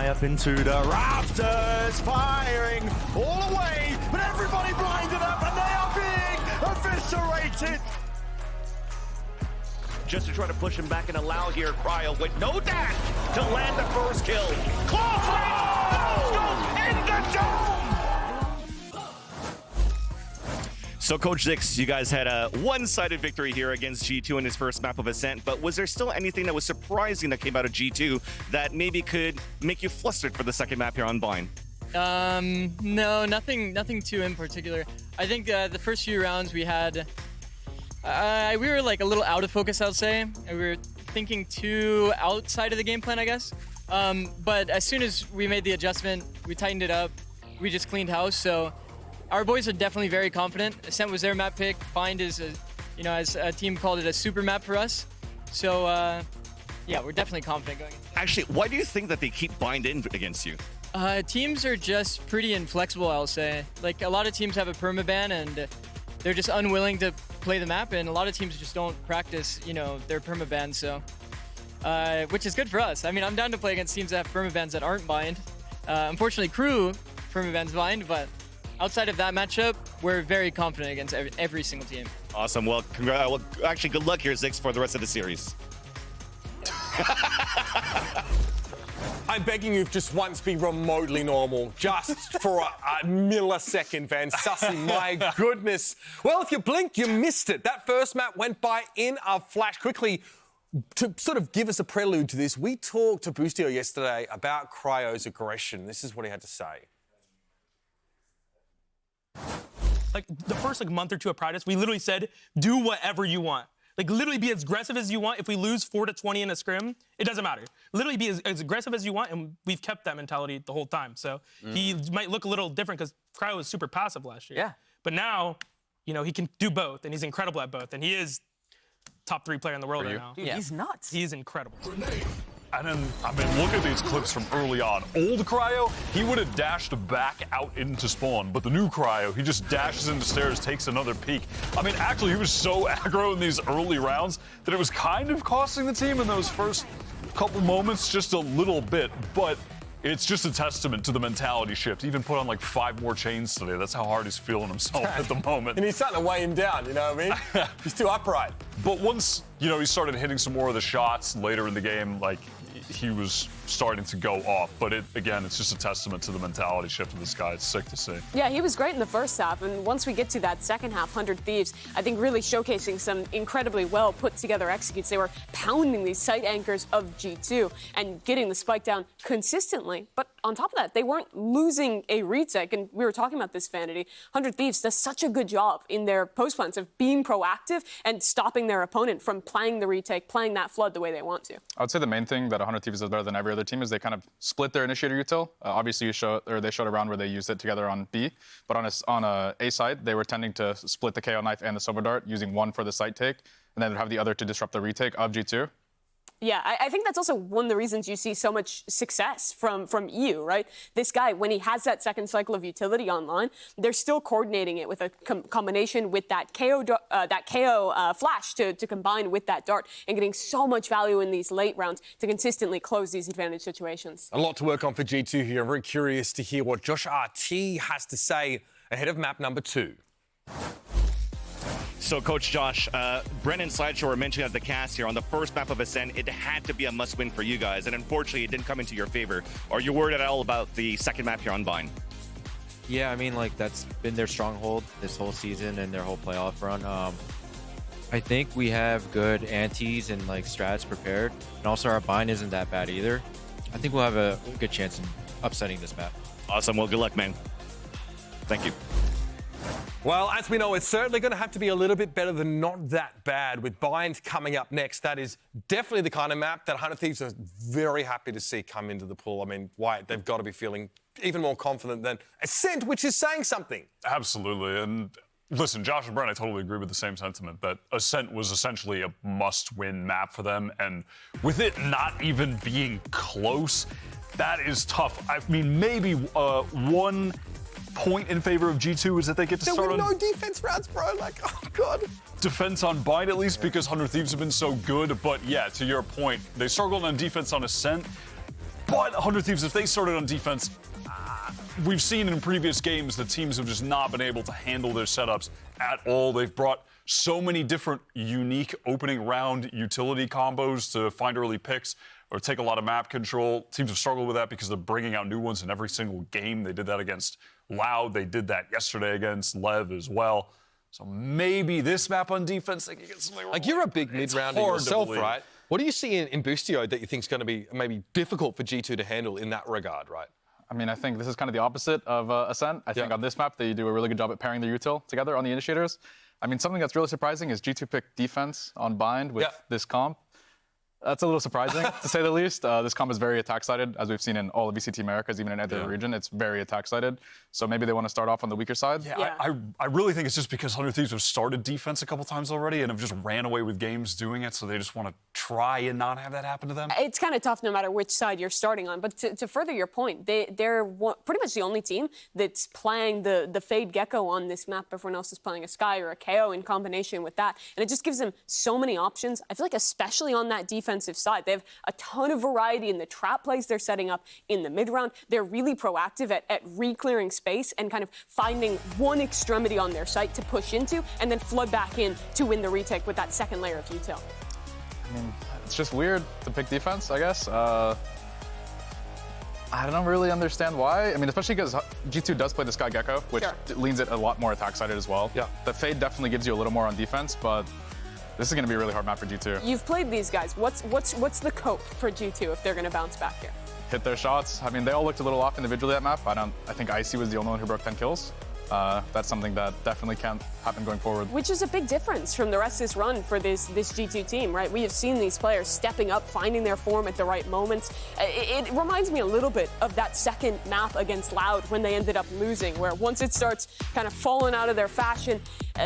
up into the rafters, firing all away, but everybody blinded up and they are being eviscerated. Just to try to push him back and allow here Cryo with no dash to land the first kill. Close range, in the dome! So Coach Zix, you guys had a one-sided victory here against G2 in his first map of Ascent, but was there still anything that was surprising that came out of G2 that maybe could make you flustered for the second map here on Bind? No, nothing too in particular. I think the first few rounds we had, we were like a little out of focus, I'll say. We were thinking too outside of the game plan, I guess. But as soon as we made the adjustment, we tightened it up, we just cleaned house. So our boys are definitely very confident. Ascent was their map pick. Bind is, as a team called it, a super map for us. So yeah, we're definitely confident going into that. Actually, why do you think that they keep Bind in against you? Teams are just pretty inflexible, I'll say. Like, a lot of teams have a permaban and they're just unwilling to play the map, and a lot of teams just don't practice, their permaban, so which is good for us. I mean, I'm down to play against teams that have permabans that aren't Bind. Unfortunately, Crew permaban's Bind, but outside of that matchup, we're very confident against every single team. Awesome. Well, actually, good luck here, Zix, for the rest of the series. I'm begging you just once be remotely normal, just for a millisecond, Van Sussy, my goodness. Well, if you blinked, you missed it. That first map went by in a flash. Quickly, to sort of give us a prelude to this, we talked to Boostio yesterday about Cryo's aggression. This is what he had to say. Like, the first month or two of practice, we literally said, do whatever you want. Like, literally be as aggressive as you want. If we lose 4-20 in a scrim, it doesn't matter. Literally be as aggressive as you want, and we've kept that mentality the whole time. So he might look a little different because Cryo was super passive last year. Yeah. But now, he can do both, and he's incredible at both. And he is top 3 player in the world right now. Dude, he's nuts. He's incredible. And then, look at these clips from early on. Old Cryo, he would have dashed back out into spawn, but the new Cryo, he just dashes into stairs, takes another peek. Actually, he was so aggro in these early rounds that it was kind of costing the team in those first couple moments just a little bit, but it's just a testament to the mentality shift. He even put on like 5 more chains today. That's how hard he's feeling himself at the moment. And he's starting to weigh him down, you know what I mean? He's too upright. But once, he started hitting some more of the shots later in the game, like, he was starting to go off. But again, it's just a testament to the mentality shift of this guy. It's sick to see. Yeah, he was great in the first half. And once we get to that second half, 100 Thieves, I think really showcasing some incredibly well put together executes. They were pounding these site anchors of G2 and getting the spike down consistently. But on top of that, they weren't losing a retake. And we were talking about this, Vanity. 100 Thieves does such a good job in their post plans of being proactive and stopping their opponent from playing the retake, playing that flood the way they want to. I would say the main thing that 100 Thieves does better than every other team is they kind of split their initiator util. Obviously, they showed a round where they used it together on B, but on A side, they were tending to split the KO knife and the silver dart, using one for the site take, and then have the other to disrupt the retake of G2. Yeah, I think that's also one of the reasons you see so much success from EU, right? This guy, when he has that second cycle of utility online, they're still coordinating it with a combination with that KO flash to combine with that dart and getting so much value in these late rounds to consistently close these advantage situations. A lot to work on for G2 here. I'm very curious to hear what Josh RT has to say ahead of map number 2. So, Coach Josh, Brennan and Slideshow were mentioning at the cast here on the first map of Ascent, it had to be a must-win for you guys, and unfortunately, it didn't come into your favor. Are you worried at all about the second map here on Bind? Yeah, that's been their stronghold this whole season and their whole playoff run. I think we have good antis and strats prepared, and also our Bind isn't that bad either. I think we'll have a good chance in upsetting this map. Awesome. Well, good luck, man. Thank you. Well, as we know, it's certainly going to have to be a little bit better than not that bad. With Bind coming up next, that is definitely the kind of map that 100 Thieves are very happy to see come into the pool. Wyatt, they've got to be feeling even more confident than Ascent, which is saying something. Absolutely. And listen, Josh and Brent, I totally agree with the same sentiment that Ascent was essentially a must-win map for them. And with it not even being close, that is tough. Maybe one point in favor of G2 is that they get to start on no defense rounds, bro. Oh god. Defense on Bind at least because 100 Thieves have been so good. But yeah, to your point, they struggled on defense on Ascent. But 100 Thieves, if they started on defense, we've seen in previous games that teams have just not been able to handle their setups at all. They've brought so many different unique opening round utility combos to find early picks or take a lot of map control. Teams have struggled with that because they're bringing out new ones in every single game. They did that against Loud. They did that yesterday against Lev as well. So maybe this map on defense, they can get something wrong. Like, you're a big mid-rounder yourself, right? What do you see in Boostio that you think is going to be maybe difficult for G2 to handle in that regard, right? I mean, I think this is kind of the opposite of Ascent. I think on this map, they do a really good job at pairing their util together on the initiators. I mean, something that's really surprising is G2 picked defense on bind with this comp. That's a little surprising, to say the least. This comp is very attack-sided, as we've seen in all of VCT Americas, even in every region. It's very attack-sided. So maybe they want to start off on the weaker side. I really think it's just because 100 Thieves have started defense a couple times already and have just ran away with games doing it, so they just want to try and not have that happen to them. It's kind of tough no matter which side you're starting on. But to further your point, they're pretty much the only team that's playing the Fade Gecko on this map. Everyone else is playing a Sky or a KO in combination with that. And it just gives them so many options. I feel like especially on that defensive side, they have a ton of variety in the trap plays they're setting up in the mid-round. They're really proactive at re-clearing space and kind of finding one extremity on their site to push into and then flood back in to win the retake with that second layer of util. I mean, it's just weird to pick defense, I guess. I don't really understand why. I mean, especially because G2 does play the Sky Gecko, which leans it a lot more attack-sided as well. Yeah. The Fade definitely gives you a little more on defense, but this is going to be a really hard map for G2. You've played these guys. What's the cope for G2 if they're going to bounce back here? Hit their shots. I mean, they all looked a little off individually that map. I think Icy was the only one who broke 10 kills. That's something that definitely can't happen going forward. Which is a big difference from the rest of this run for this G2 team, right? We have seen these players stepping up, finding their form at the right moments. It reminds me a little bit of that second map against Loud when they ended up losing, where once it starts kind of falling out of their fashion,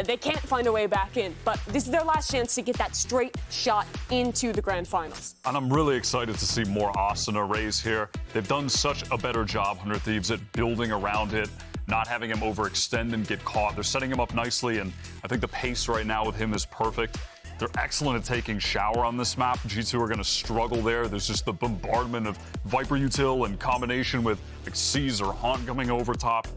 they can't find a way back in. But this is their last chance to get that straight shot into the grand finals. And I'm really excited to see more Asuna Rays here. They've done such a better job, 100 Thieves, at building around it, not having him overextend and get caught. They're setting him up nicely, and I think the pace right now with him is perfect. They're excellent at taking shower on this map. G2 are going to struggle there. There's just the bombardment of Viper util in combination with like C's or Haunt coming over top.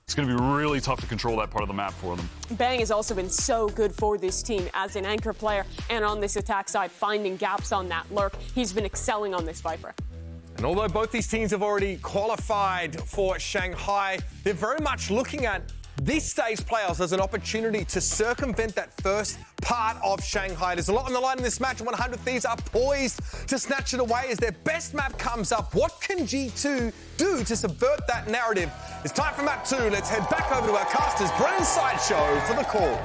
It's going to be really tough to control that part of the map for them. Bang has also been so good for this team as an anchor player and on this attack side, finding gaps on that lurk. He's been excelling on this Viper. And although both these teams have already qualified for Shanghai, they're very much looking at this stage playoffs as an opportunity to circumvent that first part of Shanghai. There's a lot on the line in this match, and 100 Thieves are poised to snatch it away as their best map comes up. What can G2 do to subvert that narrative? It's time for map 2. Let's head back over to our casters, Brennan Sideshow, for the call.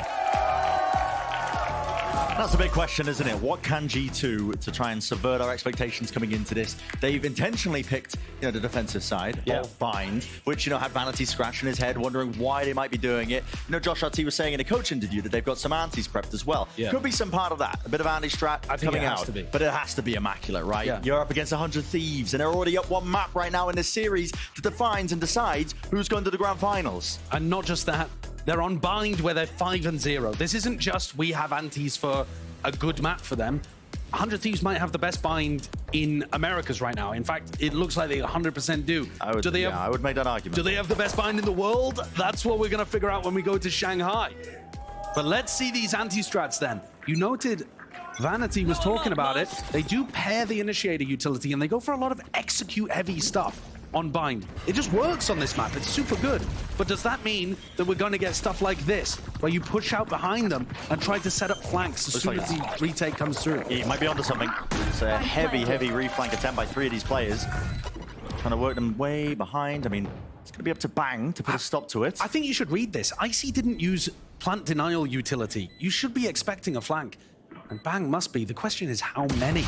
That's a big question, isn't it? What can G2 to try and subvert our expectations coming into this? They've intentionally picked, the defensive side of Bind, which, had Vanity scratching his head, wondering why they might be doing it. Josh RT was saying in a coach interview that they've got some antis prepped as well. Could be some part of that, a bit of anti-strat coming out. But it has to be immaculate, right? You're up against 100 Thieves, and they're already up one map right now in this series that defines and decides who's going to the grand finals. And not just that, they're on Bind where they're 5-0. This isn't just we have antis for a good map for them. 100 Thieves might have the best Bind in Americas right now. In fact, it looks like they 100% do. I would make that argument. Do they have the best Bind in the world? That's what we're going to figure out when we go to Shanghai. But let's see these anti-strats then. You noted Vanity was talking about it. They do pair the initiator utility, and they go for a lot of execute-heavy stuff on Bind. It just works on this map. It's super good. But does that mean that we're going to get stuff like this, where you push out behind them and try to set up flanks as soon as the retake comes through? He might be onto something. It's a heavy reflank attempt by 3 of these players. Trying to work them way behind. I mean, it's going to be up to Bang to put a stop to it. I think you should read this. Icy didn't use plant denial utility. You should be expecting a flank. And Bang must be. The question is how many?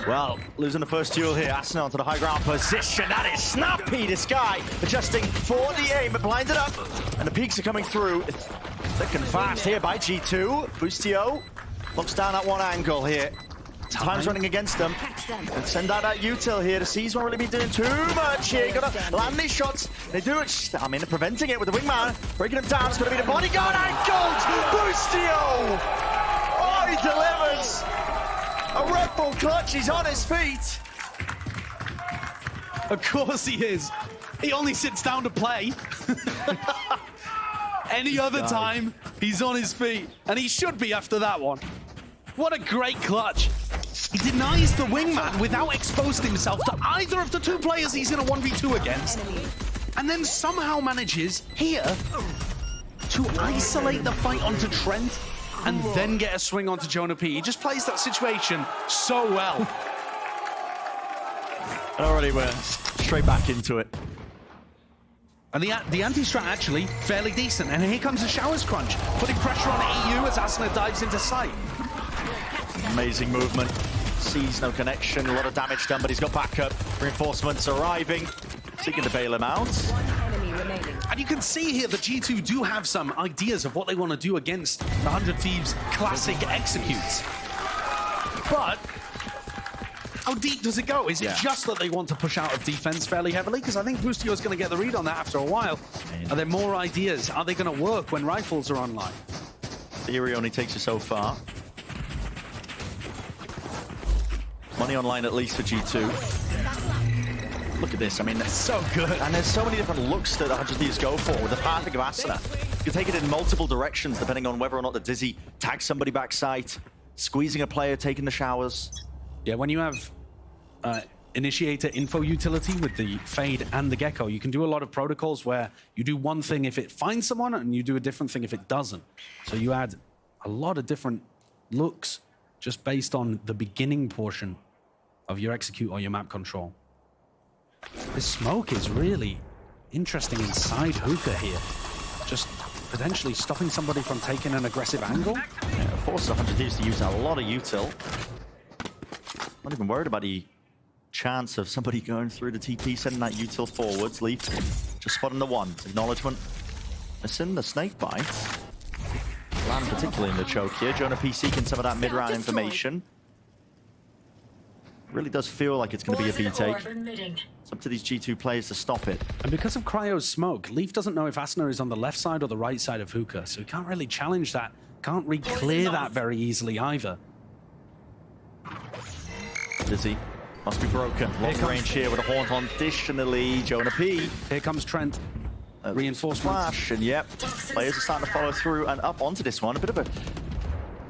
Well, losing the first duel here. Asuna onto the high ground position. That is snappy. This guy adjusting for the aim, but blinds it up. And the peaks are coming through. It's looking fast here by G2. Boostio looks down at one angle here. Time's running against them. And send out that util here. The C's won't really be doing too much here. Gotta land these shots. They do it. I mean, they're preventing it with the wingman. Breaking them down. It's going to be the bodyguard. Angled! Boostio! He delivers! A Red Bull clutch, he's on his feet! Of course he is. He only sits down to play. Any other time, he's on his feet. And he should be after that one. What a great clutch. He denies the wingman without exposing himself to either of the two players he's in a 1v2 against. And then somehow manages here to isolate the fight onto Trent and then get a swing onto Jonah P. He just plays that situation so well. And already we're straight back into it. And the anti-strat actually fairly decent. And here comes the Showers Crunch, putting pressure on EU as Asuna dives into sight. Amazing movement. Sees no connection, a lot of damage done, but he's got backup. Reinforcements arriving, seeking to bail him out. And you can see here that G2 do have some ideas of what they want to do against the 100 Thieves classic executes. But how deep does it go? Is it just that they want to push out of defense fairly heavily? Because I think Boostio is going to get the read on that after a while. Are there more ideas? Are they going to work when rifles are online? Theory only takes you so far. Money online at least for G2. Look at this, I mean, that's so good. And there's so many different looks that the 100 Thieves go for with the pathing of Asuna. You can take it in multiple directions depending on whether or not the Dizzy tags somebody backside, squeezing a player, taking the showers. Yeah, when you have initiator info utility with the Fade and the Gecko, you can do a lot of protocols where you do one thing if it finds someone and you do a different thing if it doesn't. So you add a lot of different looks just based on the beginning portion of your execute or your map control. This smoke is really interesting inside Hookah here. Just potentially stopping somebody from taking an aggressive angle. Yeah, it forces 100 Thieves to use a lot of util. Not even worried about the chance of somebody going through the TP, sending that util forwards. Leaf just spotting the one. Acknowledgement. Missing the snake bite. Land particularly in the choke here. Jonah P seeking some of that mid-round information. Really does feel like it's going to be a B-take. It's up to these G2 players to stop it. And because of Cryo's smoke, Leaf doesn't know if Asuna is on the left side or the right side of Hookah, so he can't really challenge that. Can't re-clear that very easily either. Dizzy must be broken. Long range here with a haunt on. Additionally, Jonah P. Here comes Trent. Reinforcement. Flash, and yep, players are starting to follow through and up onto this one. A bit of a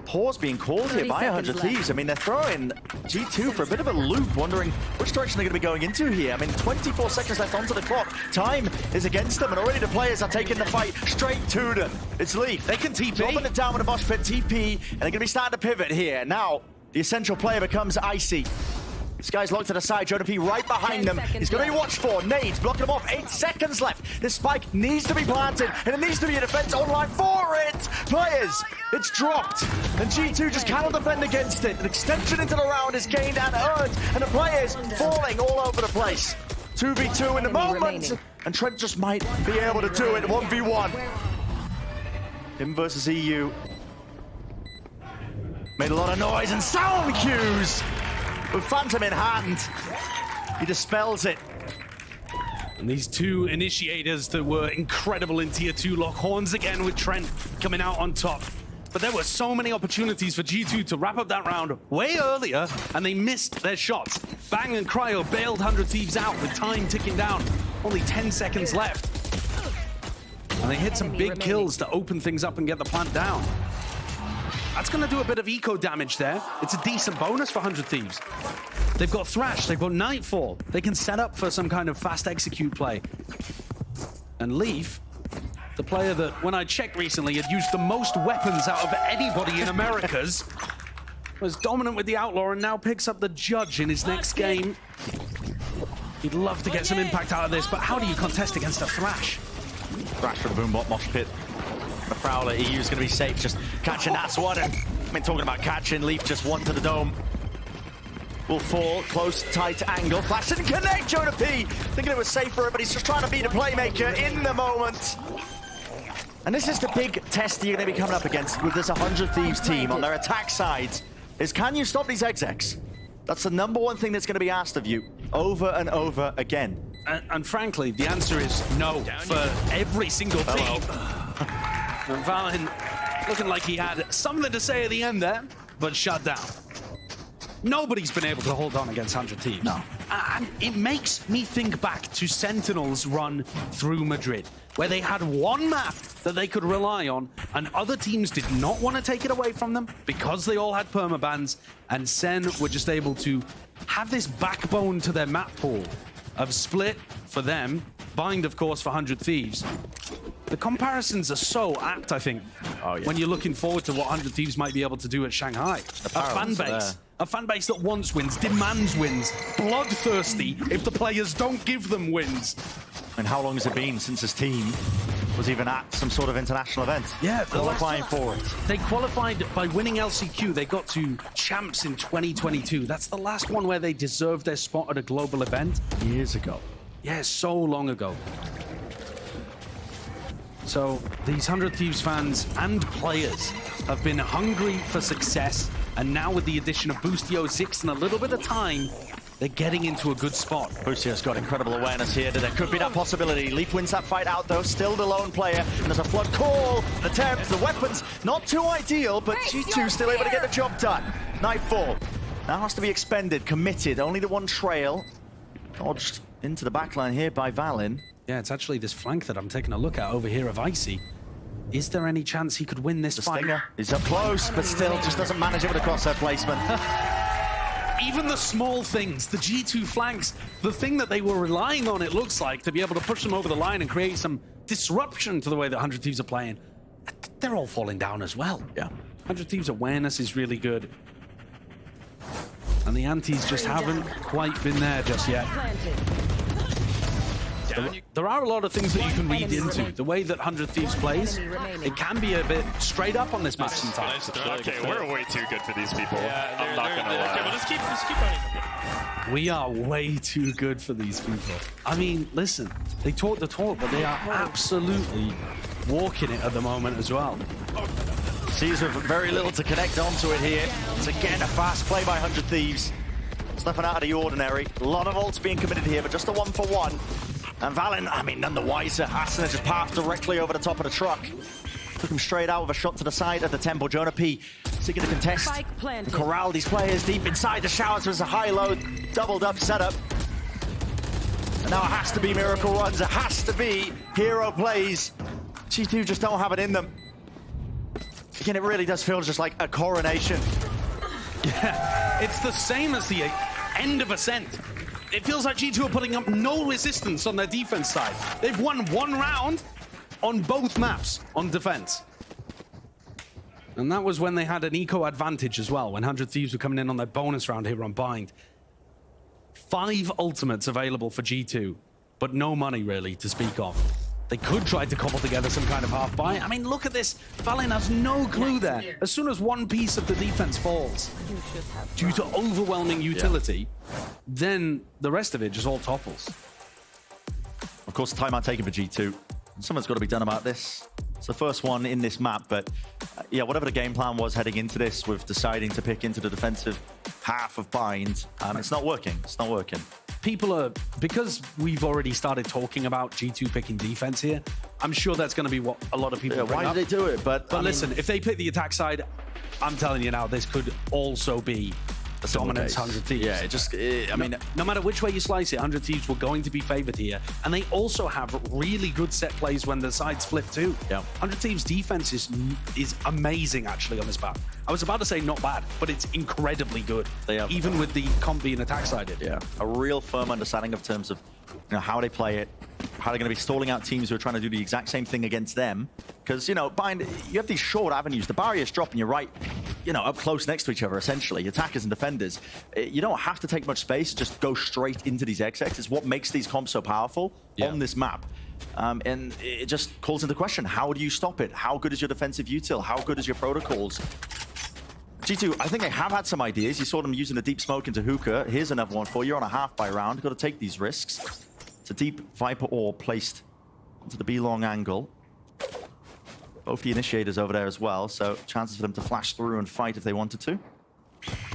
pause being called here by 100 Thieves. I mean, they're throwing G2 for a bit of a loop, wondering which direction they're going to be going into here. I mean, 24 seconds left onto the clock. Time is against them, and already the players are taking the fight straight to them. It's Leaf. They can TP. Dropping it down with a mosh pit TP, and they're going to be starting to pivot here. Now, the essential player becomes Icy. This guy's locked to the side. Jonah P right behind them. He's going to be watched for. Nades blocking him off. 8 seconds left. This spike needs to be planted, and it needs to be a defense online for it. Players, it's dropped, and G2 just cannot defend against it. An extension into the round is gained and earned, and the players falling all over the place. 2v2 in the moment, and Trent just might be able to do it. 1v1. Him versus EU. Made a lot of noise and sound cues. With Phantom in hand, he dispels it. And these two initiators that were incredible in Tier 2 lock horns again with Trent coming out on top. But there were so many opportunities for G2 to wrap up that round way earlier, and they missed their shots. Bang and Cryo bailed 100 Thieves out with time ticking down. Only 10 seconds left. And they hit some big kills to open things up and get the plant down. That's going to do a bit of eco damage there. It's a decent bonus for 100 Thieves. They've got Thrash, they've got Nightfall. They can set up for some kind of fast execute play. And Leaf, the player that, when I checked recently, had used the most weapons out of anybody in Americas, was dominant with the Outlaw and now picks up the Judge in his next game. He'd love to get some impact out of this, but how do you contest against a Thrash? Thrash for the Boombot mosh pit. The Prowler, EU's going to be safe, just catching that one. And I mean, talking about catching, Leaf just one to the dome. Will fall, close, tight angle. Flash didn't connect, Jonah P. Thinking it was safe for him, but he's just trying to be the playmaker in the moment. And this is the big test you're going to be coming up against with this 100 Thieves team on their attack sides, is can you stop these execs? That's the #1 thing that's going to be asked of you over and over again. And frankly, the answer is no for every single team. And Valin looking like he had something to say at the end there, but shut down. Nobody's been able to hold on against 100 Thieves. No. And it makes me think back to Sentinel's run through Madrid, where they had one map that they could rely on, and other teams did not want to take it away from them because they all had permabans, and Sen were just able to have this backbone to their map pool of Split for them, Bind, of course, for 100 Thieves. The comparisons are so apt, I think, when you're looking forward to what 100 Thieves might be able to do at Shanghai. A fan base that wants wins, demands wins, bloodthirsty if the players don't give them wins. And how long has it been since this team was even at some sort of international event? Yeah, qualifying for it. They qualified by winning LCQ. They got to champs in 2022. That's the last one where they deserved their spot at a global event. Years ago. Yeah, so long ago. So these 100 Thieves fans and players have been hungry for success, and now with the addition of Boostio, Zix, and a little bit of time, they're getting into a good spot. Boostio's got incredible awareness here. There could be that possibility. Leaf wins that fight out, though. Still the lone player. And there's a flood call. The attempts, the weapons, not too ideal, but G2 still able to get the job done. Nightfall now has to be expended, committed. Only the one trail. Dodged into the backline here by Valin. Yeah, it's actually this flank that I'm taking a look at over here of Icy. Is there any chance he could win this fight? Stinger is up close, but still just doesn't manage it with a crosshair placement. Even the small things, the G2 flanks, the thing that they were relying on, it looks like, to be able to push them over the line and create some disruption to the way that 100 Thieves are playing, they're all falling down as well. Yeah. 100 Thieves' awareness is really good. And the antis just haven't quite been there just yet. There are a lot of things that you can read into. The way that 100 Thieves plays, it can be a bit straight up on this map sometimes. Okay, we're way too good for these people. Yeah, I'm not gonna lie. Okay, well, just keep running. We are way too good for these people. I mean, listen, they talk the talk, but they are absolutely walking it at the moment as well. Sees with very little to connect onto it here. It's again a fast play by 100 Thieves. It's nothing out of the ordinary. A lot of ults being committed here, but just a 1-for-1. And Valin, I mean, none the wiser. Hassan just passed directly over the top of the truck. Took him straight out with a shot to the side of the temple. Jonah P seeking to contest and corral these players deep inside the showers. There's a high-low, doubled-up setup. And now it has to be miracle runs. It has to be hero plays. G2 just don't have it in them. Again, it really does feel just like a coronation. Yeah, it's the same as the end of Ascent. It feels like G2 are putting up no resistance on their defense side. They've won one round on both maps on defense. And that was when they had an eco advantage as well, when 100 Thieves were coming in on their bonus round here on Bind. 5 ultimates available for G2, but no money really to speak of. They could try to cobble together some kind of half buy. I mean, look at this. Valin has no clue there. As soon as one piece of the defense falls due to overwhelming utility, then the rest of it just all topples. Of course, the timeout taken for G2. Something's got to be done about this. It's the first one in this map, but yeah, whatever the game plan was heading into this with deciding to pick into the defensive half of Bind, it's not working. It's not working. People are, because we've already started talking about G2 picking defense here, I'm sure that's going to be what a lot of people bring why up. did they do it? But listen, if they pick the attack side, I'm telling you now, this could also be a dominance 100 Thieves. Yeah, it just, I mean... No matter which way you slice it, 100 Thieves were going to be favored here. And they also have really good set plays when the sides flip too. Yeah. 100 Thieves' defense is amazing, actually, on this map. I was about to say not bad, but it's incredibly good. They have, even with the comp being attack-sided. Yeah, a real firm understanding of terms of how they play it, how they're going to be stalling out teams who are trying to do the exact same thing against them. Because, Bind, you have these short avenues. The barrier's dropping, you're right, up close next to each other, essentially, attackers and defenders. You don't have to take much space, just go straight into these XX. It's what makes these comps so powerful on this map. And it just calls into question, how do you stop it? How good is your defensive util? How good is your protocols? G2, I think they have had some ideas. You saw them using a deep smoke into Hookah. Here's another one for you on a half by round. Got to take these risks. It's a deep Viper orb placed into the B-long angle. Both the initiators over there as well, so chances for them to flash through and fight if they wanted to.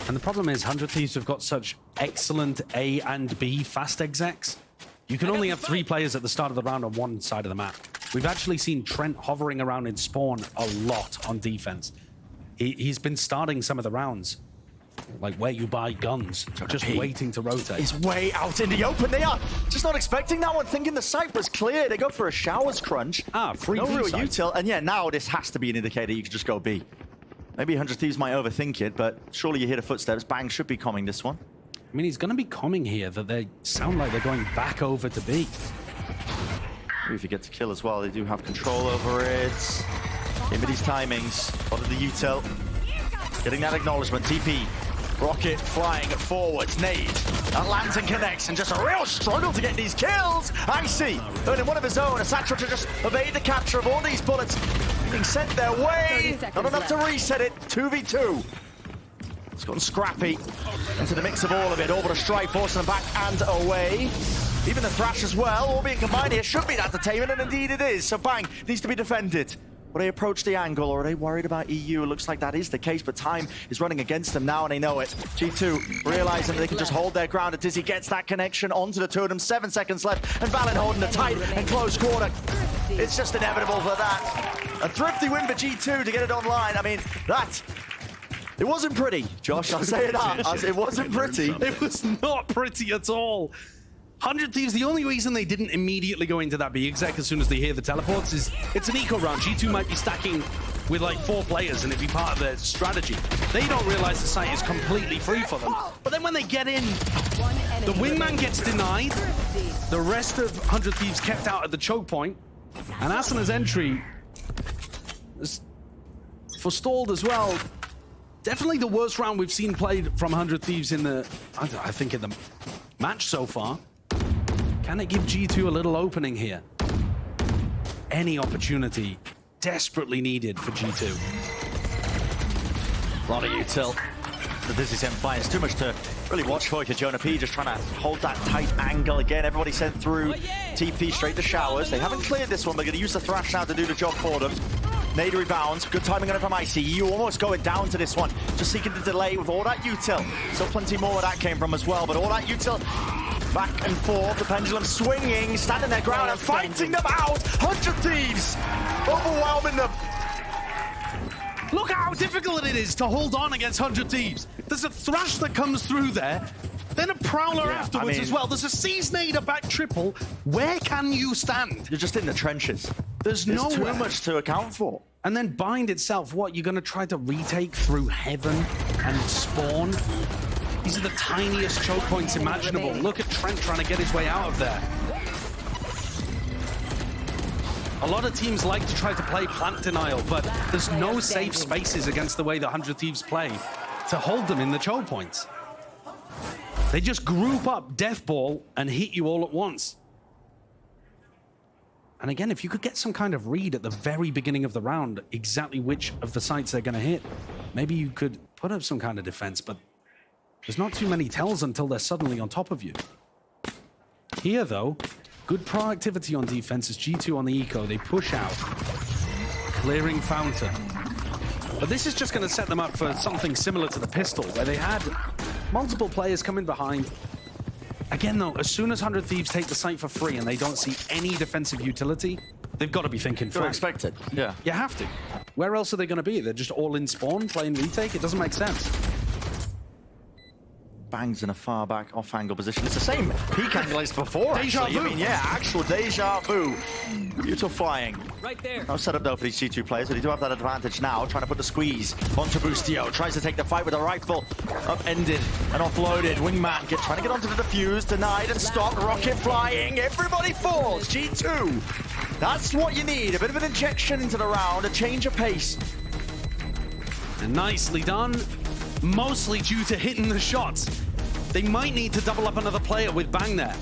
And the problem is 100 Thieves have got such excellent A and B fast execs. You can only have 3 players at the start of the round on one side of the map. We've actually seen Trent hovering around in spawn a lot on defense. He's been starting some of the rounds. like where you buy guns, just waiting to rotate. He's way out in the open. They are just not expecting that one, thinking the site was clear. They go for a showers crunch. Free no B real site. util. And yeah, now this has to be an indicator you can just go B. Maybe 100 Thieves might overthink it, but surely you hear the footsteps. Bang should be coming this one. I mean, he's going to be coming here that they sound like they're going back over to B. Maybe if you get to kill as well, they do have control over it. Into these timings, spotted the util. Getting that acknowledgement. TP. Rocket flying forwards. Nade. That lands and connects, and just a real struggle to get these kills. Icy earning one of his own. A Satchel to just evade the capture of all these bullets being sent their way. Not enough to reset it. 2v2. It's gotten scrappy into the mix of all of it. Orbital strike, forcing them back and away. Even the Thrash as well, all being combined here, should be entertainment, and indeed it is. So Bang needs to be defended. Will they approach the angle, or are they worried about EU? It looks like that is the case, but time is running against them now, and they know it. G2 realizing that they can just hold their ground. Dizzy gets that connection onto the two of them. 7 seconds left, and Valen holding it tight and close quarter. It's just inevitable for that. A thrifty win for G2 to get it online. I mean, it wasn't pretty, Josh. I'll say it out. It wasn't pretty. It was not pretty at all. 100 Thieves, the only reason they didn't immediately go into that B exec as soon as they hear the teleports is it's an eco round. G2 might be stacking with like 4 players and it'd be part of their strategy. They don't realize the site is completely free for them. But then when they get in, the wingman gets denied. The rest of 100 Thieves kept out at the choke point. And Asana's entry is forestalled as well. Definitely the worst round we've seen played from 100 Thieves in the, I think in the match so far. Can it give G2 a little opening here? Any opportunity desperately needed for G2. A lot of util. The Dizzy sent flying. It's too much to really watch for Jonah P. Just trying to hold that tight angle again. Everybody sent through. TP straight to showers. They haven't cleared this one. They're going to use the Thrash now to do the job for them. Nade rebounds. Good timing on it from Icy. You almost going down to this one. Just seeking to delay with all that util. Still plenty more where that came from as well. But all that util back and forth. The pendulum swinging. Standing their ground and fighting them out. 100 Thieves overwhelming them. Look how difficult it is to hold on against 100 Thieves. There's a Thrash that comes through there. Then a Prowler afterwards as well. There's a Seize Nade, a back triple. Where can you stand? You're just in the trenches. There's too nowhere. much to account for. And then Bind itself, what, you're going to try to retake through Heaven and Spawn? These are the tiniest choke points imaginable. Look at Trent trying to get his way out of there. A lot of teams like to try to play plant denial, but there's no safe spaces against the way the 100 Thieves play to hold them in the choke points. They just group up Death Ball and hit you all at once. And again, if you could get some kind of read at the very beginning of the round, exactly which of the sites they're going to hit, maybe you could put up some kind of defense, but there's not too many tells until they're suddenly on top of you. Here, though, good proactivity on defense as G2 on the eco. They push out, clearing Fountain. But this is just going to set them up for something similar to the pistol, where they had multiple players coming behind. Again, though, as soon as 100 Thieves take the site for free and they don't see any defensive utility, they've got to be thinking Don't flank. expect it. Yeah. You have to. Where else are they going to be? They're just all in spawn, playing retake? It doesn't make sense. Bangs in a far back off-angle position. It's the same peak angle as before, Deja actually. vu. I mean, yeah, actual deja vu. Beautiful flying. Right there. No setup, though, for these G2 players, but they do have that advantage now, trying to put the squeeze onto Boostio. Tries to take the fight with a rifle. Upended and offloaded. Wingman trying to get onto the defuse. Denied and stopped. Rocket flying. Everybody falls. G2. That's what you need. A bit of an injection into the round, a change of pace. And nicely done. Mostly due to hitting the shots. They might need to double up another player with Bang there.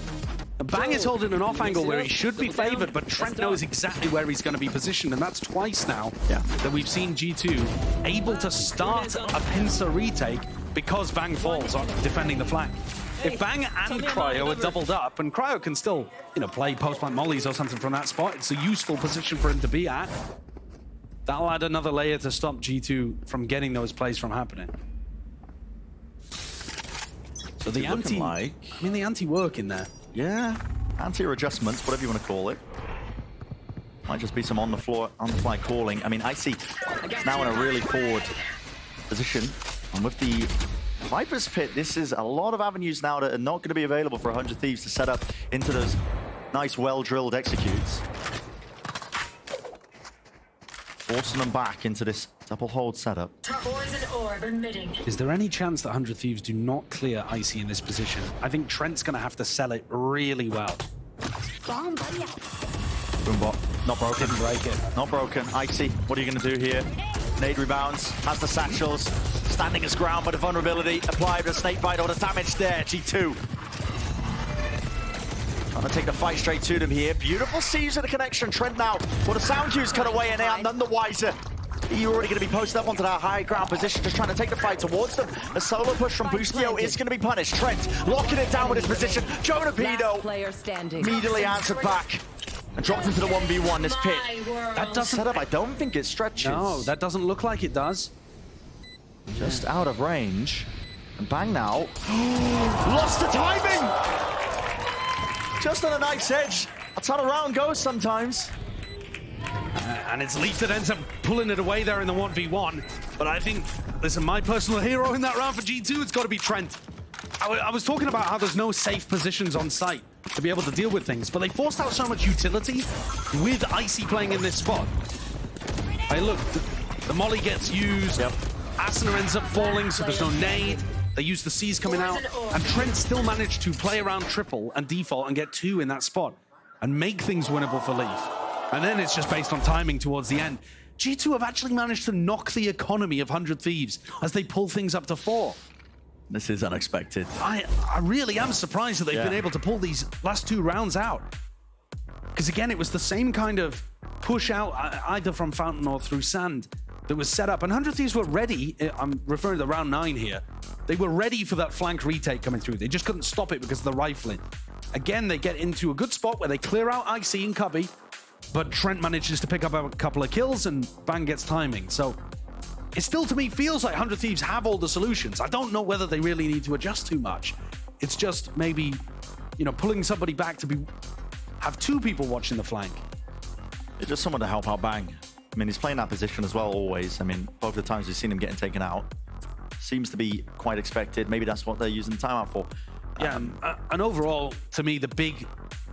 Bang is holding an off angle where he should be favored, but Trent knows exactly where he's going to be positioned, and that's twice now that we've seen G2 able to start a pincer retake because Bang falls on defending the flank. If Bang and Cryo are doubled up, and Cryo can still, play post-plant mollies or something from that spot, it's a useful position for him to be at. That'll add another layer to stop G2 from getting those plays from happening. So the the anti-work in there. Yeah, anti-or adjustments, whatever you want to call it. Might just be some on-the-fly calling. I mean, Icy now in a really forward position. And with the Viper's Pit, this is a lot of avenues now that are not going to be available for 100 Thieves to set up into those nice, well-drilled executes. Forcing them back into this double hold setup. Is there any chance that 100 Thieves do not clear Icy in this position? I think Trent's going to have to sell it really well. Boombot, not broken. Didn't break it. Not broken. Icy, what are you going to do here? Nade rebounds, has the satchels, standing his ground, but a vulnerability applied with a snake bite or the damage there. G2 trying to take the fight straight to them here. Beautiful sees of the connection. Trent now, well, the sound cues cut away and they are none the wiser. You're already going to be posted up onto that high ground position, just trying to take the fight towards them. A solo push from Boostio is going to be punished. Trent locking it down with his position. Jonapedo immediately answered back and dropped into the 1v1. This pit. That doesn't set up. I don't think it stretches. No, that doesn't look like it does. Just out of range. And bang now. Lost the timing! Just on a knife's edge. That's how the round goes sometimes. And it's Leaf that ends up pulling it away there in the 1v1. But I think, listen, my personal hero in that round for G2, it's got to be Trent. I was talking about how there's no safe positions on site to be able to deal with things, but they forced out so much utility with Icy playing in this spot. Hey, look, the molly gets used. Yep. Asuna ends up falling, so there's no nade. They use the C's coming out, and Trent still managed to play around triple and default and get 2 in that spot and make things winnable for Leaf. And then it's just based on timing towards the end. G2 have actually managed to knock the economy of 100 Thieves as they pull things up to 4. This is unexpected. I really am surprised that they've been able to pull these last 2 rounds out. Because again, it was the same kind of push out either from Fountain or through Sand that was set up. And 100 Thieves were ready. I'm referring to round 9 here. They were ready for that flank retake coming through. They just couldn't stop it because of the rifling. Again, they get into a good spot where they clear out Icy and Cubby, but Trent manages to pick up a couple of kills and Bang gets timing. So it still, to me, feels like 100 Thieves have all the solutions. I don't know whether they really need to adjust too much. It's just maybe, you know, pulling somebody back to have 2 people watching the flank. It's just someone to help out Bang. I mean, he's playing that position as well always. I mean, both the times we've seen him getting taken out. Seems to be quite expected. Maybe that's what they're using the timeout for. Yeah, and overall, to me, the big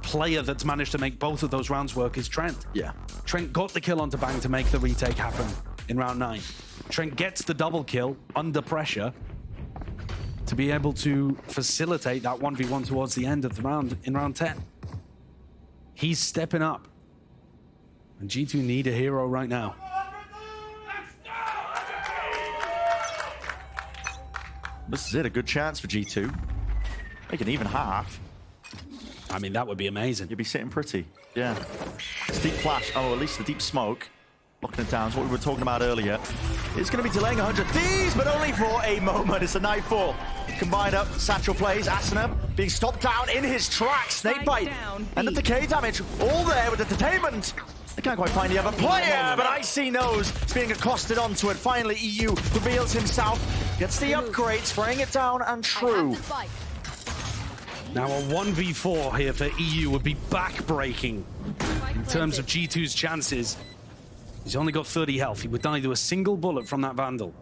player that's managed to make both of those rounds work is Trent. Yeah. Trent got the kill onto Bang to make the retake happen in round 9. Trent gets the double kill under pressure to be able to facilitate that 1v1 towards the end of the round in round 10. He's stepping up. And G2 need a hero right now. This is it, a good chance for G2. Make an even half. I mean, that would be amazing. You'd be sitting pretty. Yeah. Deep flash. Oh, at least the deep smoke. Locking it down is what we were talking about earlier. It's going to be delaying 100 Thieves, but only for a moment. It's a nightfall. Combined up, Satchel plays. Asuna being stopped down in his tracks. Snake bite. And the decay damage. All there with the detainment. They can't quite find the other player, but Icy knows it's being accosted onto it. Finally, EU reveals himself. Gets the upgrade, spraying it down, and true. Now a 1v4 here for EU would be back-breaking in terms of G2's chances. He's only got 30 health. He would die to a single bullet from that Vandal.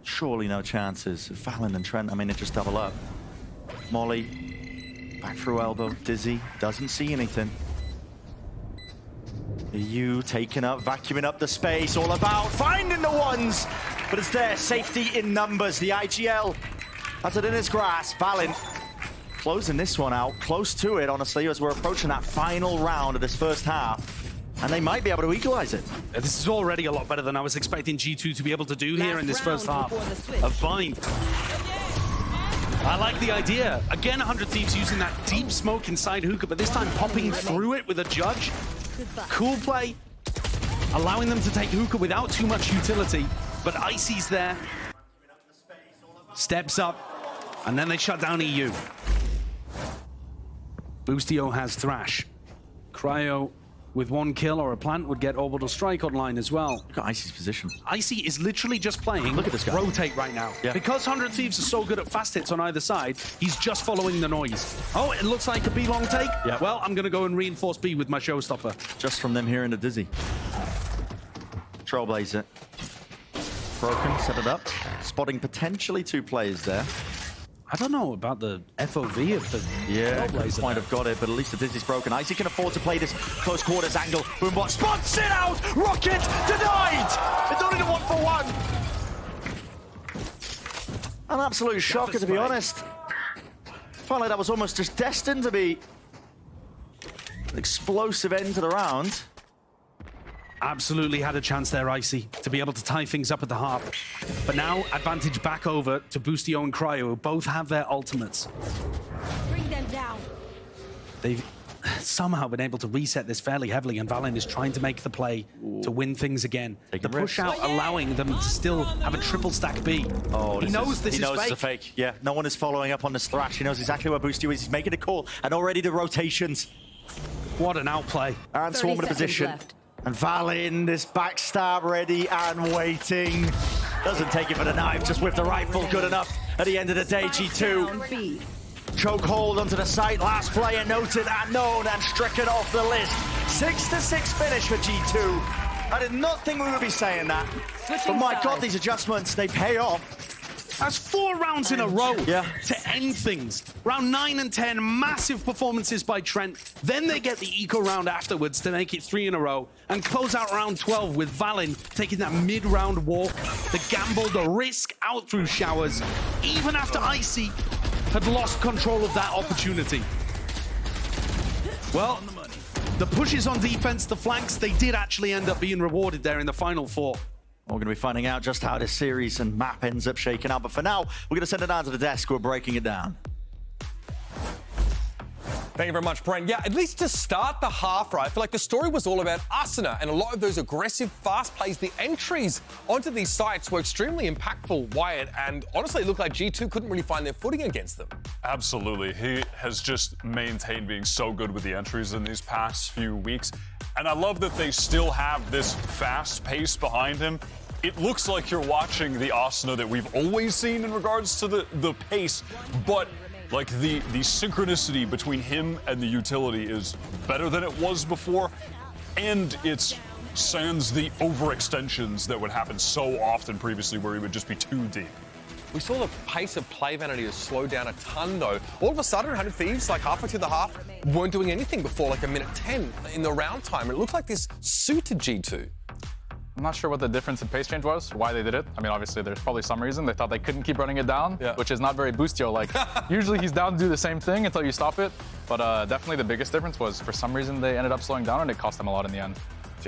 Surely no chances. Fallon and Trent, I mean, they just double up. Molly, back through elbow. Dizzy, doesn't see anything. EU taking up, vacuuming up the space, all about finding the ones. But it's there, safety in numbers. The IGL has it in his grasp. Fallon closing this one out, close to it, honestly, as we're approaching that final round of this first half. And they might be able to equalize it. This is already a lot better than I was expecting G2 to be able to do here in this first half of Bind. I like the idea. Again, 100 Thieves using that deep smoke inside Hookah, but this time popping through it with a judge. Cool play, allowing them to take Hookah without too much utility, but Icy's there. Steps up, and then they shut down EU. Boostio has Thrash. Cryo with 1 kill or a plant would get Orbital Strike online as well. Look at Icy's position. Icy is literally just playing Look at this guy. rotate right now. Yeah. Because 100 Thieves are so good at fast hits on either side, he's just following the noise. Oh, it looks like a B long take? Yeah. Well, I'm going to go and reinforce B with my showstopper. Just from them hearing the Dizzy. Trailblazer. Broken, set it up. Spotting potentially 2 players there. I don't know about the FOV of the Trailblazer might have got it, but at least the Dizzy's broken. Icy can afford to play this close quarters angle. Boombot spots it out! Rocket denied! It's only the 1-for-1. An absolute shocker, to be honest. Felt like that was almost just destined to be an explosive end to the round. Absolutely had a chance there, Icy, to be able to tie things up at the half. But now, advantage back over to Boostio and Cryo, who both have their ultimates. Bring them down. They've somehow been able to reset this fairly heavily, and Valen is trying to make the play to win things again. The push out allowing them to still have a triple stack B. Oh, he knows this is fake. It's a fake. Yeah, no one is following up on this thrash. He knows exactly where Boostio is. He's making a call, and already the rotations. What an outplay. And Swarm in a position. Left. And Valen, this backstab ready and waiting. Doesn't take it for the knife, just with the rifle good enough. At the end of the day, G2. Chokehold onto the site, last player noted and known and stricken off the list. 6-6 finish for G2. I did not think we would be saying that. But my God, these adjustments, they pay off. That's 4 rounds in a row to end things. Round 9 and 10, massive performances by Trent. Then they get the eco round afterwards to make it 3 in a row and close out round 12 with Valen taking that mid-round walk, the gamble, the risk out through showers, even after Icy had lost control of that opportunity. Well, the pushes on defense, the flanks, they did actually end up being rewarded there in the final 4. We're going to be finding out just how this series and map ends up shaking out. But for now, we're going to send it down to the desk. We're breaking it down. Thank you very much, Brent. Yeah, at least to start the half, right, I feel like the story was all about Asuna and a lot of those aggressive, fast plays. The entries onto these sites were extremely impactful, Wyatt, and honestly, it looked like G2 couldn't really find their footing against them. Absolutely. He has just maintained being so good with the entries in these past few weeks. And I love that they still have this fast pace behind him. It looks like you're watching the Asuna that we've always seen in regards to the pace, but like the synchronicity between him and the utility is better than it was before, and it's sans the overextensions that would happen so often previously where he would just be too deep. We saw the pace of play vanity has slowed down a ton, though. All of a sudden, 100 Thieves, like halfway through the half, weren't doing anything before like a minute 10 in the round time. It looked like this suited G2. I'm not sure what the difference in pace change was, why they did it. I mean, obviously, there's probably some reason. They thought they couldn't keep running it down, which is not very Boostio-like. Usually, he's down to do the same thing until you stop it. But definitely the biggest difference was, for some reason, they ended up slowing down, and it cost them a lot in the end.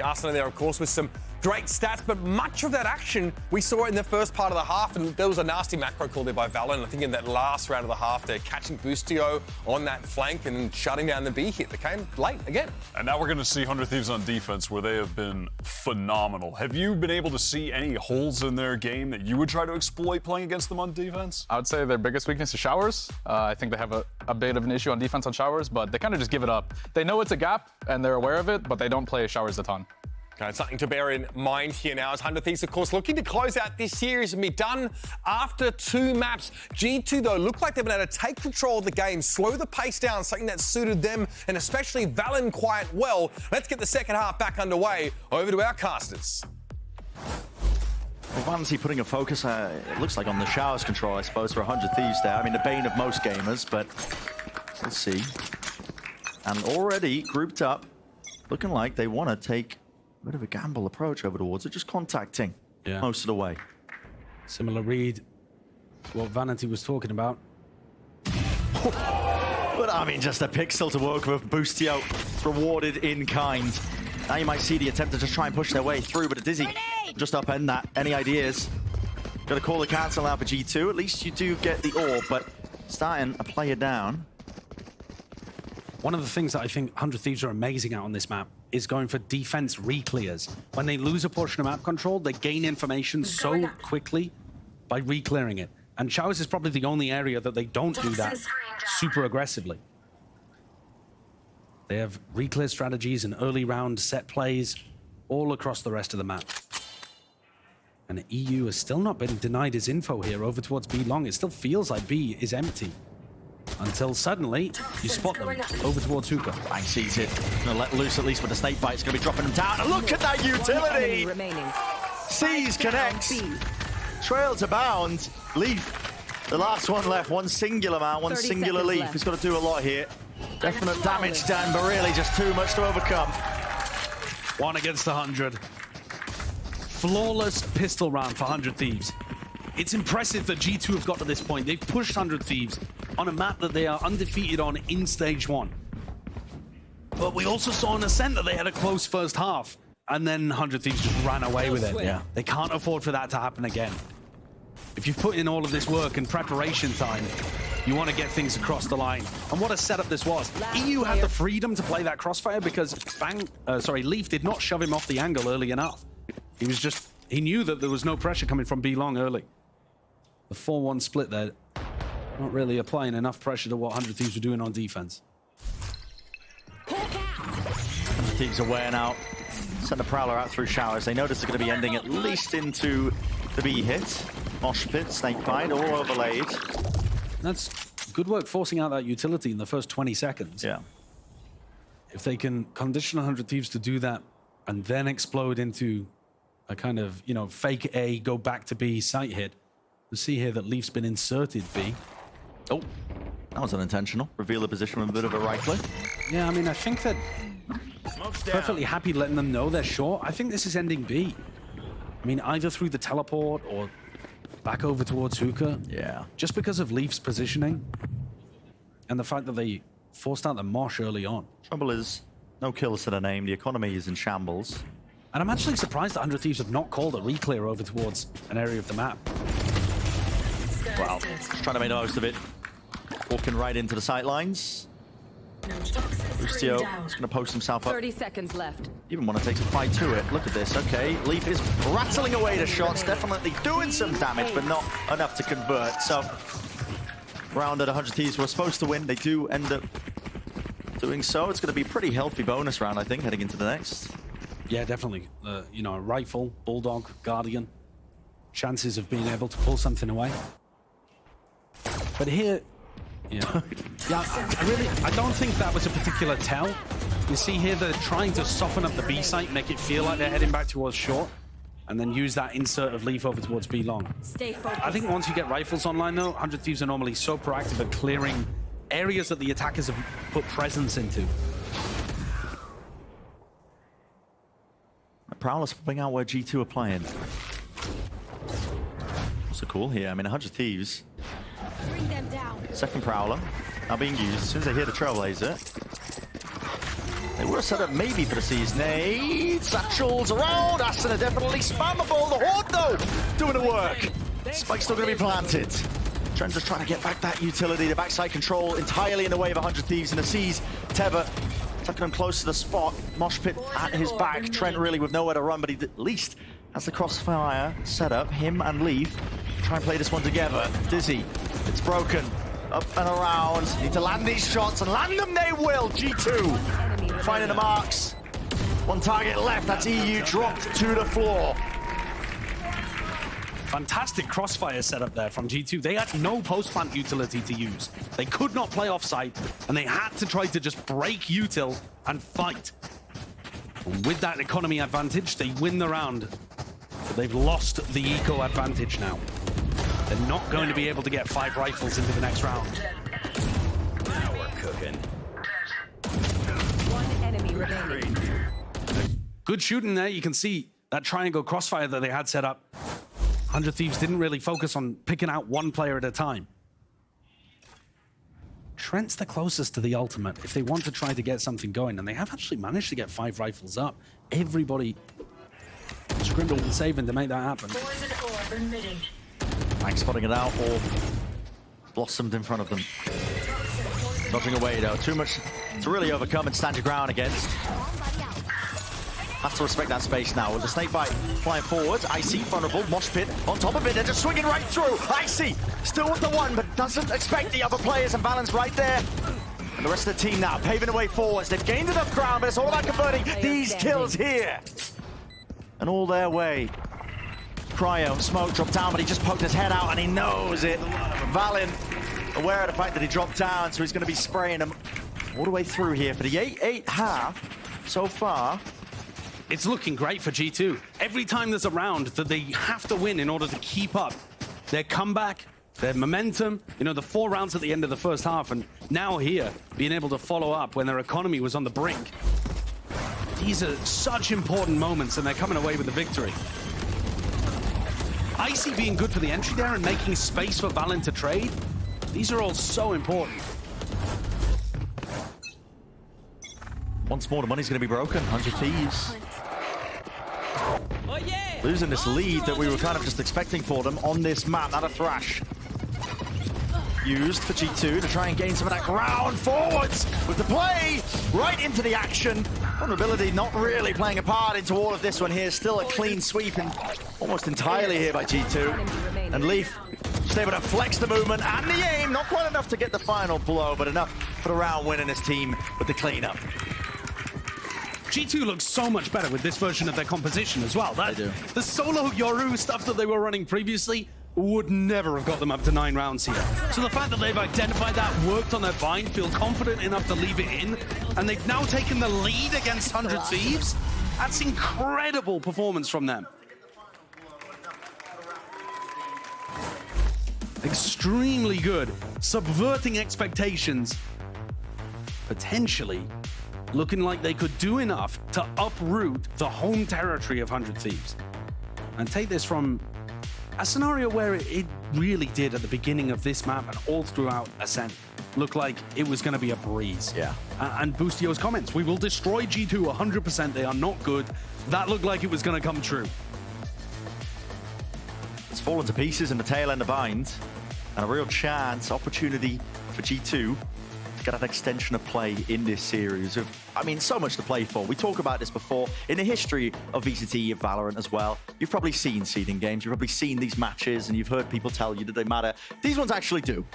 Arsenal there, of course, with some great stats, but much of that action we saw in the first part of the half, and there was a nasty macro call there by Valen. I think in that last round of the half, they're catching Boostio on that flank and shutting down the B hit that came late again. And now we're going to see 100 Thieves on defense, where they have been phenomenal. Have you been able to see any holes in their game that you would try to exploit playing against them on defense? I would say their biggest weakness is showers. I think they have a bit of an issue on defense on showers, but they kind of just give it up. They know it's a gap, and they're aware of it, but they don't play showers a ton. Okay, something to bear in mind here now is 100 Thieves, of course, looking to close out this series and be done after 2 maps. G2, though, look like they've been able to take control of the game, slow the pace down, something that suited them, and especially Valen quite well. Let's get the second half back underway. Over to our casters. Well, Valency putting a focus, it looks like on the showers control, I suppose, for 100 Thieves there. I mean, the bane of most gamers, but we'll see. And already grouped up, looking like they want to take a bit of a gamble approach over towards it, just contacting most of the way. Similar read to what Vanity was talking about. But I mean, just a pixel to work with. Boostio rewarded in kind. Now you might see the attempt to just try and push their way through, but a Dizzy just upend that. Any ideas? Got to call the cancel out for G2. At least you do get the orb, but starting a player down. One of the things that I think 100 Thieves are amazing at on this map is going for defense re-clears. When they lose a portion of map control, they gain information so quickly by re-clearing it. And Showers is probably the only area that they don't do that super aggressively. They have re-clear strategies and early round set plays all across the rest of the map. And the EU has still not been denied his info here over towards B long. It still feels like B is empty. Until suddenly, you spot them over towards Hookah. Bang sees it. Gonna let loose at least with the snake bite. It's gonna be dropping them down. And look at that utility! Sees connects. Trail to bound. Leaf The last one left, one singular man, one 30 singular seconds leaf. left. He's got to do a lot here. Definite damage done, but really just too much to overcome. 1 against 100. Flawless pistol round for 100 Thieves. It's impressive that G2 have got to this point. They've pushed 100 Thieves on a map that they are undefeated on in stage 1. But we also saw in Ascent that they had a close first half, and then 100 Thieves just ran away with it. Yeah, they can't afford for that to happen again. If you've put in all of this work and preparation time, you want to get things across the line. And what a setup this was. EU had the freedom to play that crossfire because Leaf did not shove him off the angle early enough. He knew that there was no pressure coming from B long early. The 4-1 split there, not really applying enough pressure to what 100 Thieves were doing on defense. 100 Thieves aware now. Send the Prowler out through showers. They notice they're going to be ending at least into the B hit. Mosh pit, snake bite, all overlaid. That's good work forcing out that utility in the first 20 seconds. Yeah. If they can condition 100 Thieves to do that and then explode into a kind of, you know, fake A, go back to B site hit, we see here that Leaf's been inserted B. Oh, that was unintentional. Reveal the position with a bit of a right click. Yeah, I mean, I think that perfectly happy letting them know they're short. I think this is ending B. I mean, either through the teleport or back over towards Hookah. Yeah. Just because of Leaf's positioning and the fact that they forced out the Mosh early on. Trouble is, no kills to the name. The economy is in shambles. And I'm actually surprised that 100 Thieves have not called a reclear over towards an area of the map. Wow. Trying to make the most of it. Walking right into the sight lines. Ustio is going to post himself up. 30 seconds left. Even want to take some fight to it. Look at this. Okay, Leaf is rattling away the shots. Definitely doing some damage, but not enough to convert. So, round at 100 Thieves were supposed to win. They do end up doing so. It's going to be a pretty healthy bonus round, I think, heading into the next. Yeah, definitely. You know, a rifle, bulldog, guardian. Chances of being able to pull something away. But here, yeah, I don't think that was a particular tell. You see here they're trying to soften up the B site, make it feel like they're heading back towards short, and then use that insert of Leaf over towards B long. Stay focused. I think once you get rifles online though, 100 Thieves are normally so proactive at clearing areas that the attackers have put presence into. Prowler's popping out where G2 are playing. So cool here. I mean, 100 Thieves. Bring them down. Second Prowler now being used. As soon as they hear the Trailblazer, they were set up maybe for the C's. Nades, satchels around. Asuna definitely spammable. The Horde though doing the work. Spike's still going to be planted. Trent's just trying to get back that utility. The backside control entirely in the way of 100 Thieves in the C's. Teva tucking him close to the spot. Mosh pit at his back. Trent really with nowhere to run, but he at least has the crossfire set up. Him and Leaf try and play this one together. Dizzy, it's broken. Up and around. Need to land these shots, and land them they will. G2 finding the marks. One target left. That's EU dropped to the floor. Fantastic crossfire setup there from G2. They had no post-plant utility to use. They could not play offsite, and they had to try to just break util and fight. And with that economy advantage, they win the round. But they've lost the eco advantage now. They're not going to be able to get 5 rifles into the next round. Now we're cooking. One enemy remaining. Good shooting there. You can see that triangle crossfire that they had set up. 100 Thieves didn't really focus on picking out one player at a time. Trent's the closest to the ultimate if they want to try to get something going, and they have actually managed to get 5 rifles up. Everybody scribbled and saving to make that happen. Mike spotting it out, or blossomed in front of them. Dodging away though, too much to really overcome and stand your ground against. Have to respect that space now with the snakebite flying forward. Icy, vulnerable, mosh pit on top of it. They're just swinging right through. Icy still with the one, but doesn't expect the other players, and Balance right there. And the rest of the team now paving the way forwards. They've gained enough ground, but it's all about converting these kills here. And all their way. Cryo, smoke dropped down, but he just poked his head out and he knows it. Valen aware of the fact that he dropped down, so he's going to be spraying him all the way through here for the 8-8 half so far. It's looking great for G2. Every time there's a round that they have to win in order to keep up their comeback, Their momentum, you know, the 4 rounds at the end of the first half, and now here, being able to follow up when their economy was on the brink. These are such important moments, and they're coming away with the victory. Icy being good for the entry there and making space for Valen to trade. These are all so important. Once more, the money's going to be broken. 100 Thieves. Losing this lead that we were kind of just expecting for them on this map. Not a thrash. Used for G2 to try and gain some of that ground forwards with the play right into the action. Vulnerability not really playing a part into all of this one here. Still a clean sweep and almost entirely here by G2. And Leaf just able to flex the movement and the aim. Not quite enough to get the final blow, but enough for the round win in his team with the cleanup. G2 looks so much better with this version of their composition as well. They do. The solo Yoru stuff that they were running previously would never have got them up to 9 rounds here. So the fact that they've identified that, worked on their bind, feel confident enough to leave it in, and they've now taken the lead against 100 Thieves, that's incredible performance from them. Extremely good, subverting expectations, potentially looking like they could do enough to uproot the home territory of 100 Thieves. And take this from a scenario where it really did at the beginning of this map and all throughout Ascent look like it was going to be a breeze. Yeah. And Boostio's comments, we will destroy G2 100%, they are not good. That looked like it was going to come true. It's fallen to pieces in the tail end of bind, and a real chance, opportunity for G2 to get an extension of play in this series. I mean, so much to play for. We talk about this before. In the history of VCT, of VALORANT as well, you've probably seen seeding games, you've probably seen these matches, and you've heard people tell you that they matter. These ones actually do.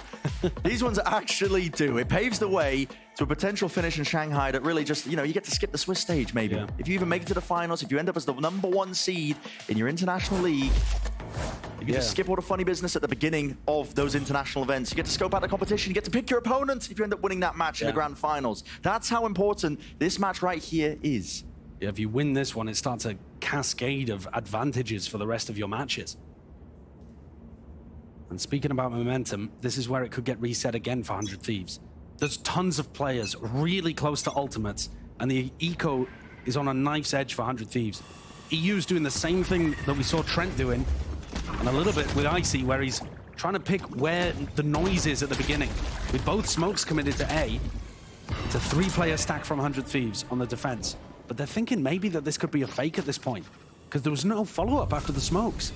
These ones actually do. It paves the way to a potential finish in Shanghai that really just, you know, you get to skip the Swiss stage maybe. Yeah. If you even make it to the finals, if you end up as the #1 seed in your international league, you get to skip all the funny business at the beginning of those international events. You get to scope out the competition. You get to pick your opponent if you end up winning that match in the grand finals. That's how important this match right here is. Yeah, if you win this one, it starts a cascade of advantages for the rest of your matches. And speaking about momentum, this is where it could get reset again for 100 Thieves. There's tons of players really close to ultimates, and the eco is on a knife's edge for 100 Thieves. EU's doing the same thing that we saw Trent doing, and a little bit with Icy, where he's trying to pick where the noise is at the beginning. With both smokes committed to A, it's a 3-player stack from 100 Thieves on the defense. But they're thinking maybe that this could be a fake at this point, because there was no follow-up after the smokes.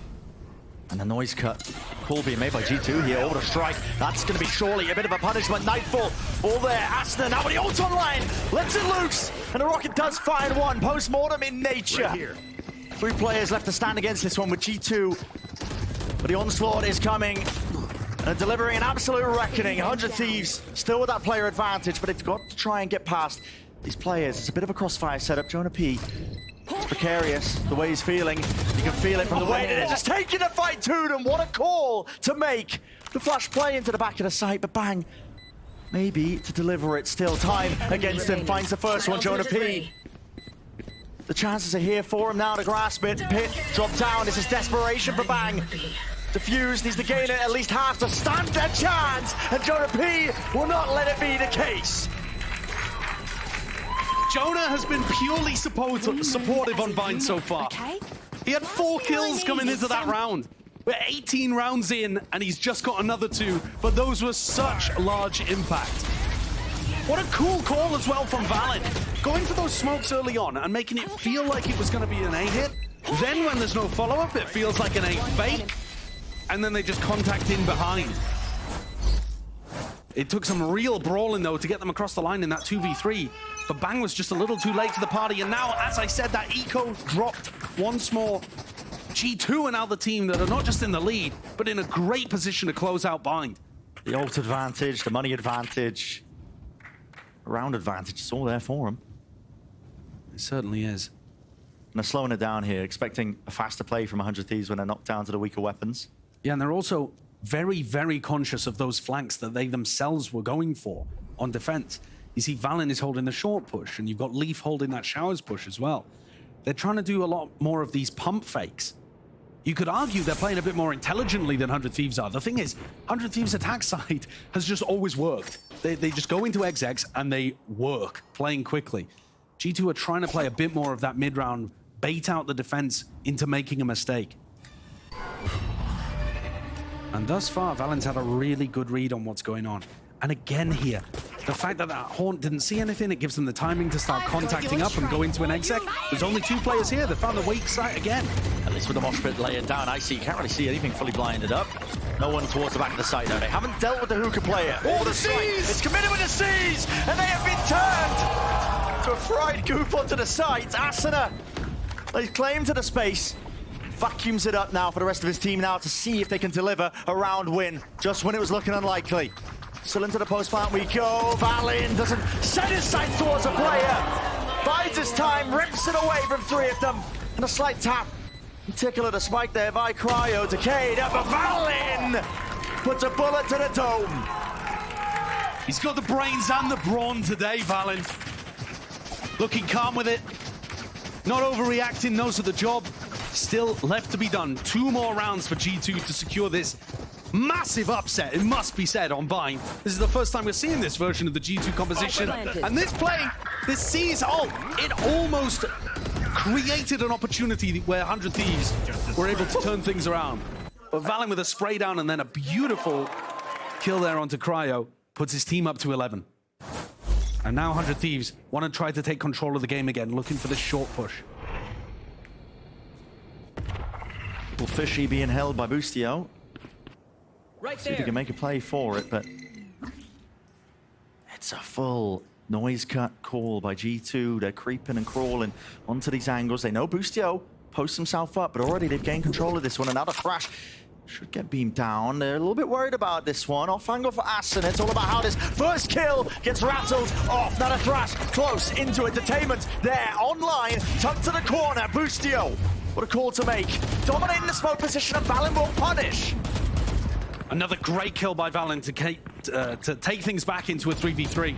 And the noise cut. Call being made by G2 here. Order strike. That's going to be surely a bit of a punishment. Nightfall. All there. Asna now with the ult online. Lets it loose. And the rocket does find one. Post-mortem in nature. Right here. 3 players left to stand against this one with G2. But the onslaught is coming. And delivering an absolute reckoning. 100 Thieves still with that player advantage, but they've got to try and get past these players. It's a bit of a crossfire setup. Jonah P. It's precarious, the way he's feeling. You can feel it from the way that they're just taking the fight to them. What a call to make. The flash play into the back of the site, but bang. Maybe to deliver it. Still time against him. Finds the first one, Jonah P. The chances are here for him now to grasp it. Pit, drop down. This is desperation for Bang. Defuse needs to gain it at least half to stand their chance. And Jonah P will not let it be the case. Jonah has been purely supportive on Vine so far. He had 4 kills coming into that round. We're 18 rounds in, and he's just got another 2, but those were such large impact. What a cool call as well from Valen. Going for those smokes early on and making it feel like it was going to be an A hit. Then when there's no follow-up, it feels like an A fake. And then they just contact in behind. It took some real brawling, though, to get them across the line in that 2v3. But Bang was just a little too late to the party. And now, as I said, that eco dropped once more. G2 are now the team that are not just in the lead, but in a great position to close out Bind. The ult advantage, the money advantage, round advantage, it's all there for them. It certainly is. And they're slowing it down here, expecting a faster play from 100 Thieves when they're knocked down to the weaker weapons. Yeah, and they're also very, very conscious of those flanks that they themselves were going for on defense. You see, Valen is holding the short push, and you've got Leaf holding that showers push as well. They're trying to do a lot more of these pump fakes. You could argue they're playing a bit more intelligently than 100 Thieves are. The thing is, 100 Thieves' attack side has just always worked. They just go into execs and they work, playing quickly. G2 are trying to play a bit more of that mid-round, bait out the defense into making a mistake. And thus far, Valent's had a really good read on what's going on. And again here, the fact that Haunt didn't see anything, it gives them the timing to start contacting up and go into an exec. There's only 2 players here. They found the weak site again. At least with the mosh pit laying down, I see you can't really see anything fully blinded up. No one towards the back of the site though. They haven't dealt with the hookah player. Oh, the site. C's! It's committed with the C's, and they have been turned to a fried goop onto the site. Asuna, they claim to the space. Vacuums it up now for the rest of his team now to see if they can deliver a round win, just when it was looking unlikely. Still into the post plant we go. Valin doesn't set his sights towards a player. Bides his time, rips it away from 3 of them. And a slight tap. Tickle at a spike there by Cryo. Decayed up, but Valin puts a bullet to the dome. He's got the brains and the brawn today, Valin. Looking calm with it. Not overreacting, knows the job. Still left to be done. 2 more rounds for G2 to secure this massive upset, it must be said, on Bind. This is the first time we're seeing this version of the G2 composition. And this play, this C's ult, it almost created an opportunity where 100 Thieves were able to turn things around. But Valin with a spray down and then a beautiful kill there onto Cryo puts his team up to 11. And now 100 Thieves want to try to take control of the game again, looking for this short push. Fishy being held by Boostio. Right See if he can make a play for it, but it's a full noise cut call by G2. They're creeping and crawling onto these angles. They know Boostio posts himself up, but already they've gained control of this one. Another Thrash should get beamed down. They're a little bit worried about this one. Off angle for Aston. It's all about how this first kill gets rattled off. Another Thrash close into it. Detainment there online, tucked to the corner. Boostio, what a call to make. Dominating the smoke position, and Valin will punish. Another great kill by Valin to take things back into a 3v3.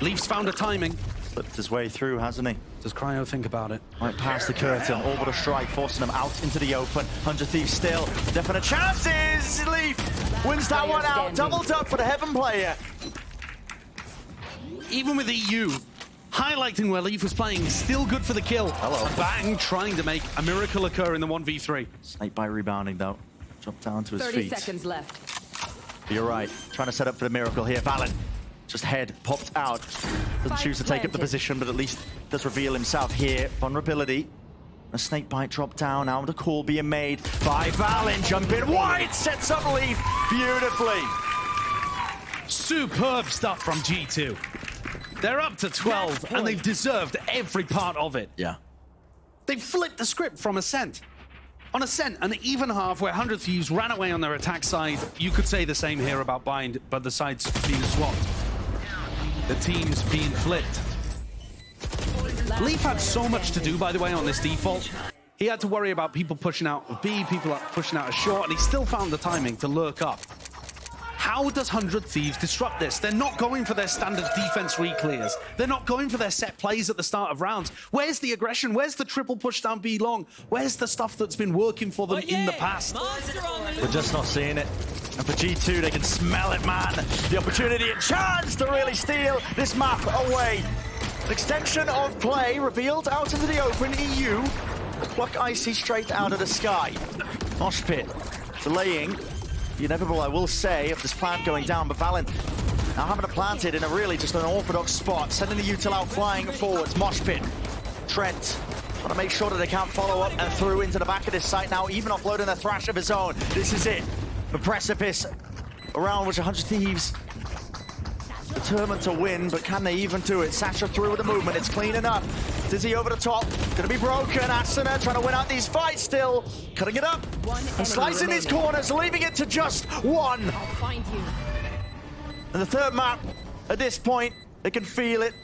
Leafs found a timing. Slipped his way through, hasn't he? Does Cryo think about it? Right past the curtain, all but a strike, forcing them out into the open. 100 Thieves still, definite chances! Leaf wins that one out, doubled up for the Heaven player. Even with EU, highlighting where Leaf was playing, still good for the kill. Hello. Bang, trying to make a miracle occur in the 1v3. Snake by rebounding though. Dropped down to his 30 feet. seconds left. You're right, trying to set up for the miracle here. Valin, just head popped out. Doesn't choose to take up the position, but at least does reveal himself here. Vulnerability. A snake bite dropped down, now the call being made by Valin. Jump in wide, sets up Leaf beautifully. Superb stuff from G2. They're up to 12, and they've deserved every part of it. Yeah. They flipped the script from Ascent. On Ascent, an even half where 100 Thieves ran away on their attack side. You could say the same here about Bind, but the sides being swapped. The teams being flipped. Leaf had so much to do, by the way, on this default. He had to worry about people pushing out of B, people pushing out of short, and he still found the timing to lurk up. How does 100 Thieves disrupt this? They're not going for their standard defense re-clears. They're not going for their set plays at the start of rounds. Where's the aggression? Where's the triple push down B long? Where's the stuff that's been working for them in the past? We're just not seeing it. And for G2, they can smell it, man. The opportunity and chance to really steal this map away. An extension of play revealed out into the open. EU pluck Icy straight out of the sky. Mosh pit delaying the inevitable, I will say, of this plant going down, but Valin now having it planted in a really just an orthodox spot, sending the util out flying forwards. Mosh pit. Trent want to make sure that they can't follow up and through into the back of this site now, even offloading a Thrash of his own. This is it. The precipice around which 100 Thieves determined to win, but can they even do it? Sasha through with the movement, it's clean enough. Dizzy over the top, gonna be broken. Asuna trying to win out these fights still. Cutting it up and slicing these corners, leaving it to just one. I'll find you. And the third map, at this point, they can feel it.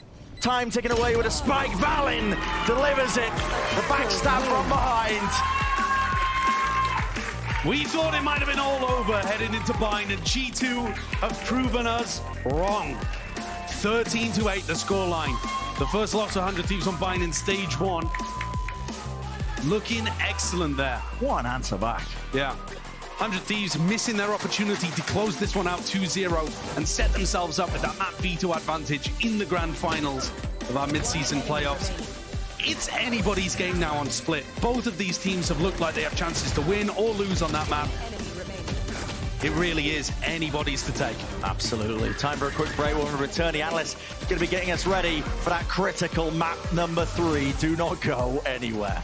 Time taken away with a spike. Valin delivers it. The backstab from behind. We thought it might have been all over heading into Bind, and G2 have proven us wrong. 13-8 the scoreline. The first loss of 100 Thieves on Bind in stage 1. looking excellent there. What an answer back. Yeah. 100 Thieves missing their opportunity to close this one out 2-0 and set themselves up with that map V2 advantage in the grand finals of our mid-season playoffs. It's anybody's game now on Split. Both of these teams have looked like they have chances to win or lose on that map. It really is anybody's to take. Absolutely. Time for a quick break. When we return, the analyst is going to be getting us ready for that critical map number 3. Do not go anywhere.